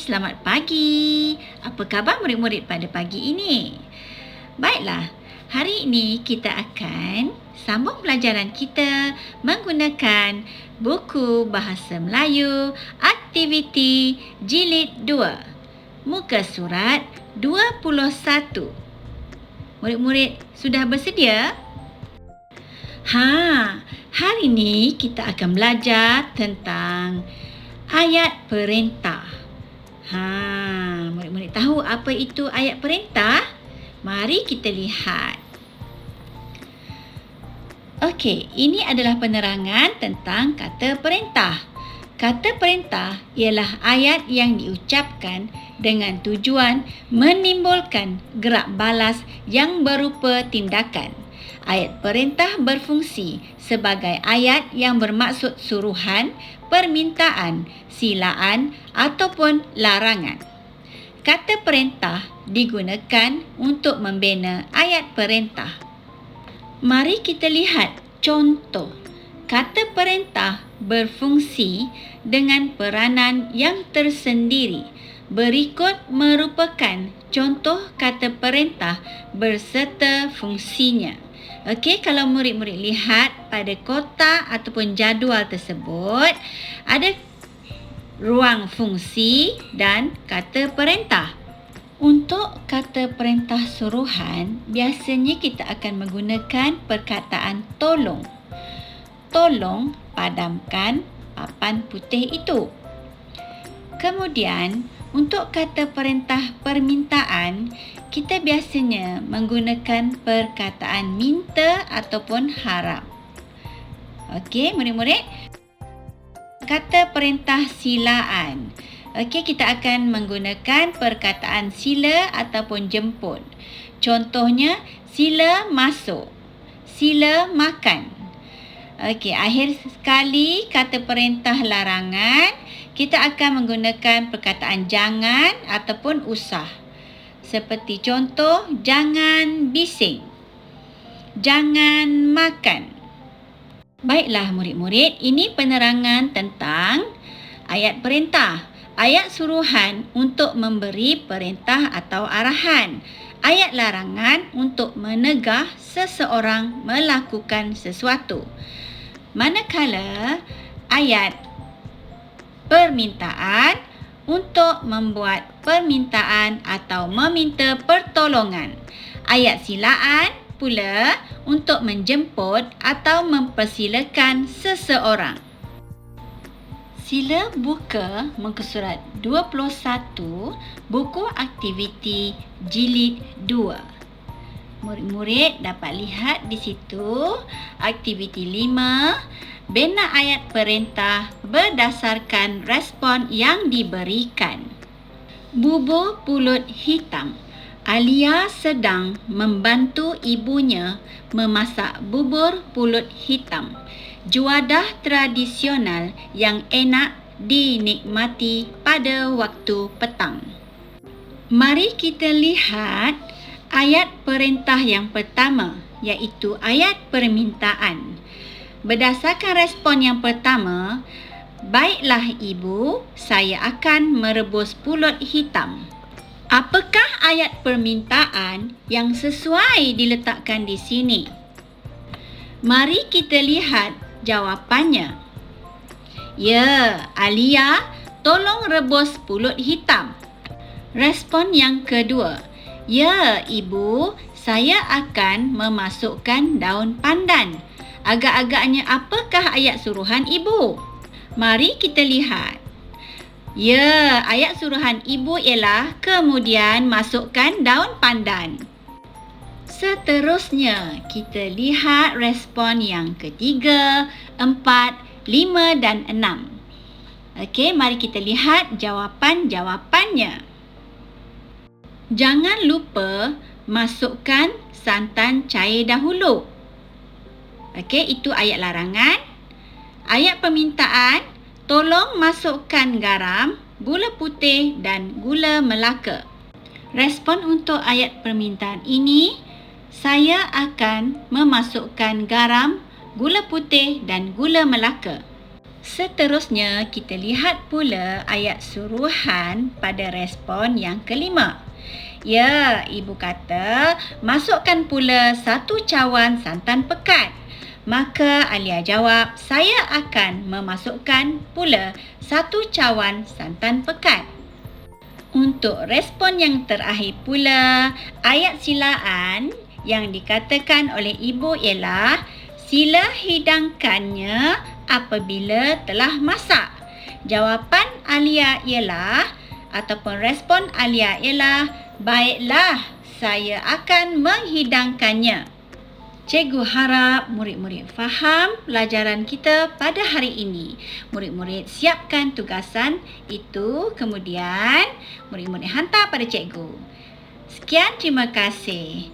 selamat pagi. Apa khabar murid-murid pada pagi ini? Baiklah, hari ini kita akan sambung pelajaran kita menggunakan buku Bahasa Melayu Aktiviti Jilid 2, muka surat 21. Murid-murid sudah bersedia? Hari ini kita akan belajar tentang ayat perintah. Murid-murid tahu apa itu ayat perintah? Mari kita lihat. Okey, ini adalah penerangan tentang kata perintah. Kata perintah ialah ayat yang diucapkan dengan tujuan menimbulkan gerak balas yang berupa tindakan. Ayat perintah berfungsi sebagai ayat yang bermaksud suruhan, permintaan, silaan ataupun larangan. Kata perintah digunakan untuk membina ayat perintah. Mari kita lihat contoh. Kata perintah berfungsi dengan peranan yang tersendiri. Berikut merupakan contoh kata perintah berserta fungsinya. Okey, kalau murid-murid lihat pada kotak ataupun jadual tersebut, ada ruang fungsi dan kata perintah. Untuk kata perintah suruhan, biasanya kita akan menggunakan perkataan tolong. Tolong padamkan papan putih itu. Kemudian, untuk kata perintah permintaan, kita biasanya menggunakan perkataan minta ataupun harap. Okey, murid-murid. Kata perintah silaan. Okey, kita akan menggunakan perkataan sila ataupun jemput. Contohnya, sila masuk, sila makan. Okey, akhir sekali kata perintah larangan, kita akan menggunakan perkataan jangan ataupun usah. Seperti contoh, jangan bising, jangan makan. Baiklah murid-murid, ini penerangan tentang ayat perintah. Ayat suruhan untuk memberi perintah atau arahan. Ayat larangan untuk menegah seseorang melakukan sesuatu. Manakala ayat permintaan untuk membuat permintaan atau meminta pertolongan. Ayat silaan pula untuk menjemput atau mempersilakan seseorang. Sila buka muka surat 21, buku aktiviti jilid 2. Murid-murid dapat lihat di situ aktiviti 5, bina ayat perintah berdasarkan respon yang diberikan. Bubur pulut hitam. Alia sedang membantu ibunya memasak bubur pulut hitam. Juadah tradisional yang enak dinikmati pada waktu petang. Mari kita lihat ayat perintah yang pertama, iaitu ayat permintaan. Berdasarkan respon yang pertama, baiklah ibu, saya akan merebus pulut hitam. Apakah ayat permintaan yang sesuai diletakkan di sini? Mari kita lihat jawapannya. Ya, Alia, tolong rebus pulut hitam. Respon yang kedua. Ya, ibu, saya akan memasukkan daun pandan. Agak-agaknya apakah ayat suruhan ibu? Mari kita lihat. Ya, ayat suruhan ibu ialah kemudian masukkan daun pandan. Seterusnya, kita lihat respon yang ketiga, 4, 5 dan 6. Okey, mari kita lihat jawapan-jawapannya. Jangan lupa masukkan santan cair dahulu. Okey, itu ayat larangan. Ayat permintaan, tolong masukkan garam, gula putih dan gula melaka. Respon untuk ayat permintaan ini, saya akan memasukkan garam, gula putih dan gula melaka. Seterusnya, kita lihat pula ayat suruhan pada respon yang kelima. Ya, ibu kata, masukkan pula 1 cawan santan pekat. Maka Alia jawab, saya akan memasukkan pula 1 cawan santan pekat. Untuk respon yang terakhir pula, ayat silaan yang dikatakan oleh ibu ialah sila hidangkannya apabila telah masak. Jawapan Alia ialah ataupun respon Alia ialah baiklah, saya akan menghidangkannya. Cikgu harap murid-murid faham pelajaran kita pada hari ini. Murid-murid siapkan tugasan itu, kemudian murid-murid hantar pada cikgu. Sekian, terima kasih.